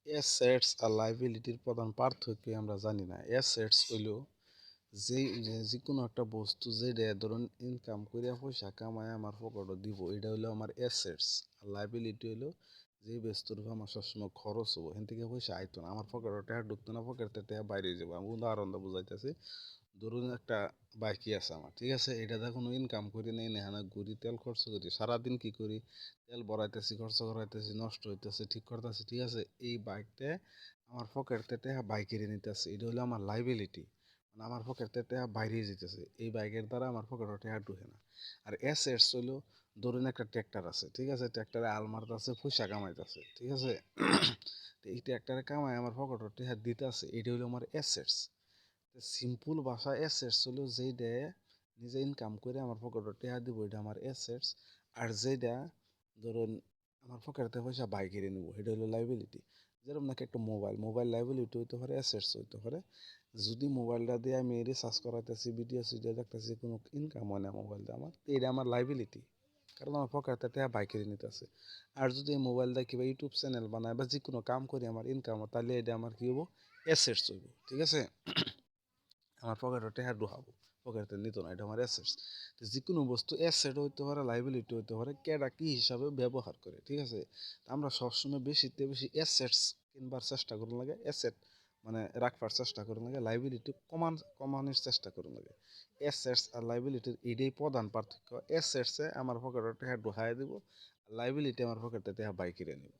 Assets আর লাইবিলিটির প্রধান পার্থক্য আমরা জানি না। অ্যাসেটস হইল যে কোনো একটা বস্তু যেটা ধরুন ইনকাম করে পয়সা কামায় আমার পকেটে দিব, এটা হইলো আমার অ্যাসেটস। আর লাইবিলিটি হইলো যে বস্তুর উপর আমার সবসময় খরচ হবো, এখান থেকে পয়সা আইতো না, আমার পকেটে টাকা ঢুকতো না, পকেট থেকে বাইরে যাবো। আমি উদাহরণ বুঝাইতেছি, ধরুন একটা বাইকই আছে আমার, ঠিক আছে, এটাতে কোনো ইনকাম করি নেই, নেহানা ঘুরি, তেল খরচ করি, সারাদিন কি করি, তেল ভরাইতেছি, খরচ করাইতেছি, নষ্ট হইতেছে, ঠিক করতেছি, ঠিক আছে। এই বাইকটা আমার পকেট থেকে বাইক কিনে নিতেছে, এটা হলো আমার লাইবিলিটি, মানে আমার পকেট থেকে বাইরে যেতেছে, এই বাইকের দ্বারা আমার পকেটে টাকা ঢুকে না। আর অ্যাসেটস হইলো, ধরুন একটা ট্র্যাক্টর আছে, ঠিক আছে, ট্র্যাক্টরে আল মারতেছে, পয়সা কামাইতেছে, ঠিক আছে। তো এই ট্র্যাক্টরে কামাই আমার পকেটে টাকা দিতেছে, এটা হলো আমার অ্যাসেটস। সিম্পল ভাষা অ্যাসেটস হলো যেইটা নিজে ইনকাম করে আমার পকেটে টাকা দিব, এটা আমার অ্যাসেটস। আর যেটা ধরুন আমার পকেটে পয়সা বাই কিনে নিব, এটা হলো লাইবিলিটি। যেরকম নাকি একটা মোবাইল লাইবিলিটি হইতে পারে, অ্যাসেটস হইতে পারে। যদি মোবাইলটা দিয়ে আমি রিচার্জ করাইতেছি, ভিডিও সিডিও দেখতেছি, কোনো ইনকাম হয় না মোবাইলটা আমার, এটা আমার লাইবিলিটি, কারণ আমার পকেটে টাকা বাই কিনে নিতেছে। আর যদি এই মোবাইল দিয়ে কিংবা ইউটিউব চ্যানেল বানায় বা যে কোনো কাম করি আমার ইনকাম হয়, তাহলে এটা আমার কি হবো, অ্যাসেটস হইব, ঠিক আছে। আমার পকেটে টাকা ঢুকাবো, পকেটে নিত না, এটা আমার অ্যাসেটস। তো যে কোনো বস্তু অ্যাসেট হইতে পারে, লাইবিলিটি হইতে পারে, কেডা কি হিসাবে ব্যবহার করে, ঠিক আছে। আমরা সবসময় বেশিতে বেশি অ্যাসেটস কিনবার চেষ্টা করুন লাগে, অ্যাসেট মানে রাখবার চেষ্টা করুন লাগে, লাইবিলিটি কমানোর চেষ্টা করুন লাগে। অ্যাসেটস আর লাইবিলিটির এটাই প্রধান পার্থক্য। অ্যাসেটসে আমার পকেটে টাকা ঢুকাই দিব, লাইবিলিটি আমার পকেটে টাকা বাই কিনে নিব।